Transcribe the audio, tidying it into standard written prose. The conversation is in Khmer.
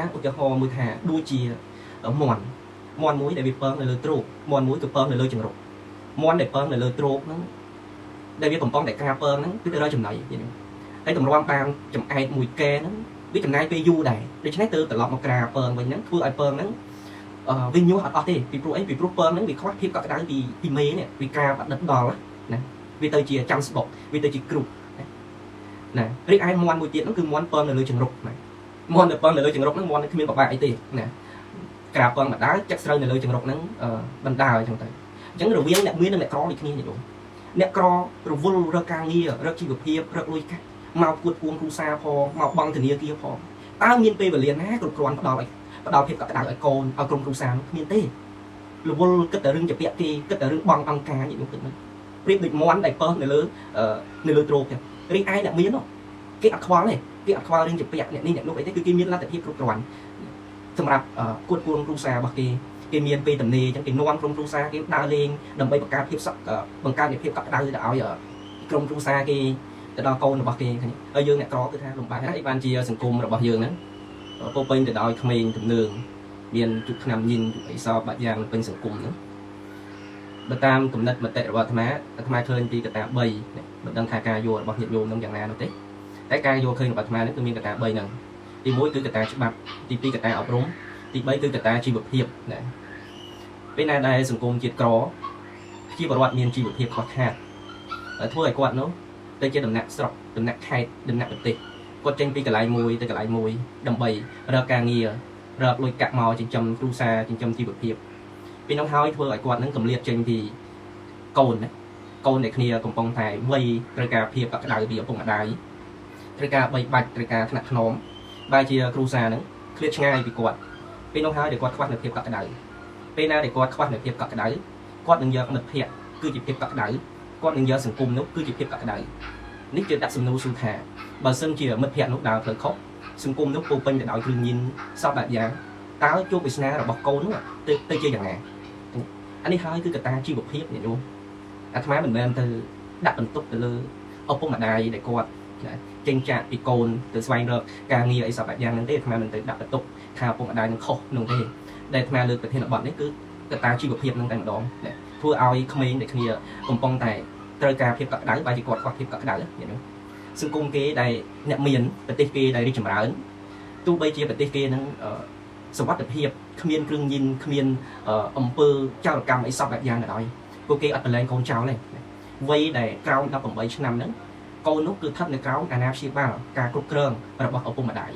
ណាឧទាហរណ៍មួយថាដូចជាមន់មួយដែលវាពងនៅលើទ្រូបមន់មួយគឺពងនៅលើចង្រុកមន់ដែលពងនៅលើទ្រូបហ្នឹងដែលវាកំពុងតែការពងហ្នឹងគឺទៅរកចំណៃហើយតម្រាំបានចំអែកមួយកែហ្នឹងវាចំណាយពេលយូរដែរដូច្នេះទៅត្រឡប់មកក្រាពងវិញហ្នឹងធ្វើឲ្យពងហ្នឹងវាញាស់អត់ទេពីព្រោះអីពីព្រោះពងហ្នឹងវាខ្វះភាពកក់ក្ដៅពីមេនេះវាការបាត់ដិតដល់ណាវាទៅជាចាំស្បុកវាទៅជាគ្រុបណារីឯមន់មួយទៀតហ្នឹងគឺមន់ពងនៅលើចង្រុកណាមន់ដែលពងនៅលើចង្រុកហ្នឹងមន់គ្មានបបាក់អីទេណាក្រាពងបណ្ដាលចាក់ស្រូវនៅលើចង្រុកហ្នឹងបណ្ដាលអញ្ចឹងទៅអញ្ចឹងរវាងអ្នកមាននិងអ្នកក្រដូចគ្នានេះអ្នកក្ររវល់រកការងាររកជីវភាពរកលុយកាក់មកគួតគួងគ្រួសារផងមកបង់ធនាគារផងតើមានពេលវេលាណាគ្រប់គ្រាន់ផ្ដល់ភាពកក់ក្ដៅឲ្យកូនឲ្យក្រុមគ្រួសារគ្មានទេរវល់គិតតែរឿងជាពាក់គេគិតតែរឿងបង់អង្គការនេះនោះគិតមិនប្រៀបដូចមន់ដែលពងនៅលើទ្រោបចឹងរីឯអ្នកមានគេអត់ខ្វល់ទេគេអត់ខ្វល់រឿងជាពាក់អ្នកនេះអ្នកនោះអីទេគឺគេមានលទ្ធភាពគ្រប់គ្រាន់សម្រាប់គួតគួងគ្រួសាររបស់គេមានពេលទំនេរអញ្ចឹងគេនាំក្រុមគ្រួសារគេដើរលេងដើម្បីបង្កើតភាពបង្កើតភាពកក់ក្ដៅទៅឲ្យក្រុមគ្រួសារគេទៅដល់កូនរបស់គេហើយយើងអ្នកក្រគឺថាលំបាកហើយបានជាសង្គមរបស់យើងហ្នឹងពោពេញទៅដោយក្មេងទំនើងមានជុតឆ្នាំញិនអីសបាក់យ៉ាងពេញសង្គមហ្នឹងបើតាមគំនិតមតិរបស់អាត្មាឃើញពីកត្តា3មិនដឹងថាការយល់របស់ញាតិញោមនឹងយ៉ាងណានោះទេតែការយល់ឃើញរបស់អាត្មានេះគឺមានកត្តា3ហ្នឹងទី1គឺកត្តាច្បាប់ទី2កត្តាអប់រំទី3គឺកត្តាជីវភាពណាពេលណាដែលសង្គមជាតិក្រជីវរដ្ឋមានជីវភាពខ្វះខាតធ្វើឲ្យគាត់នោះទៅជាដំណាក់ស្រុកដំណាក់ខេត្តដំណាក់ប្រទេសគាត់ចេញពីកន្លែងមួយទៅកន្លែងមួយដើម្បីរកការងាររកលុយកាក់មកចិញ្ចឹមគ្រួសារចិញ្ចឹមជីវភាពពីនោះហើយធ្វើឲ្យគាត់នឹងកម្លាតចេញពីកូនដែលគ្នាកំពុងតែវ័យត្រូវការភាពកក់ក្ដៅពីឪពុកម្ដាយត្រូវការបីបាច់ត្រូវការថ្នាក់ថ្នមបែរជាគ្រួសារហ្នឹងឃ្លាតឆ្ងាយពីគាត់ពេលនោះហើយដែលគាត់ខ្វះនូវភាពកក់ក្ដៅពេលណាដែលគាត់ខ្វះនូវភាពកក់ក្ដៅគាត់នឹងយកមិត្តភ័ក្តិគឺជាភាពកក់ក្ដៅគាត់នឹងយកសង្គមនោះគឺជាភាពកក់ក្ដៅនេះជាដាក់សំណួរសួរថាបើសិនជាមិត្តភ័ក្តិនោះដើរផ្លូវខុសសង្គមនោះពោពេញទៅដោយគ្រឿងញៀនសពបែបយ៉ាងតើជោគវាសនារបស់កូននោះទៅជាយ៉ាងណាអានេះហើយគឺកត្តាជីវភាពនេះនោះអាត្មាមិនមែនទៅដាក់បន្ទុកទៅលើឪពុកម្ដាយដែលគាត់ចេញចាកពីកូនទៅស្វែងរកការងារអីសពបែបយ៉ាងហ្នឹងទេអាត្មាមិនទៅដាក់បន្ទុកថាឪពុកម្ដាយនឹងខុសនោះទេដែលអាត្មាលើកប្រធានបទនេះគឺកត្តាជីវភាពហ្នឹងតែម្ដងធ្វើឲ្យក្មេងដែលគ្នាកំពុងតែត្រូវការភាពកក់ក្ដៅបែរជាគាត់ខ្វះភាពកក់ក្ដៅនេះនោះសង្គមគេដែលអ្នកមានប្រទេសគេដែលរីកចម្រើនទោះបីជាប្រទេសគេនឹងសុវត្ថិភាពគ្មានគ្រឿងញៀនគ្មានអំពើចោរកម្មអីសពបែបយ៉ាងក៏ដោយពួកគេអត់ប្រឡែងកូនចោលទេវ័យដែលក្រោម18ឆ្នាំហ្នឹងកូននោះគឺស្ថិតនៅក្រោមអាណាព្យាបាលការគ្រប់គ្រងរបស់ឪពុកម្ដាយ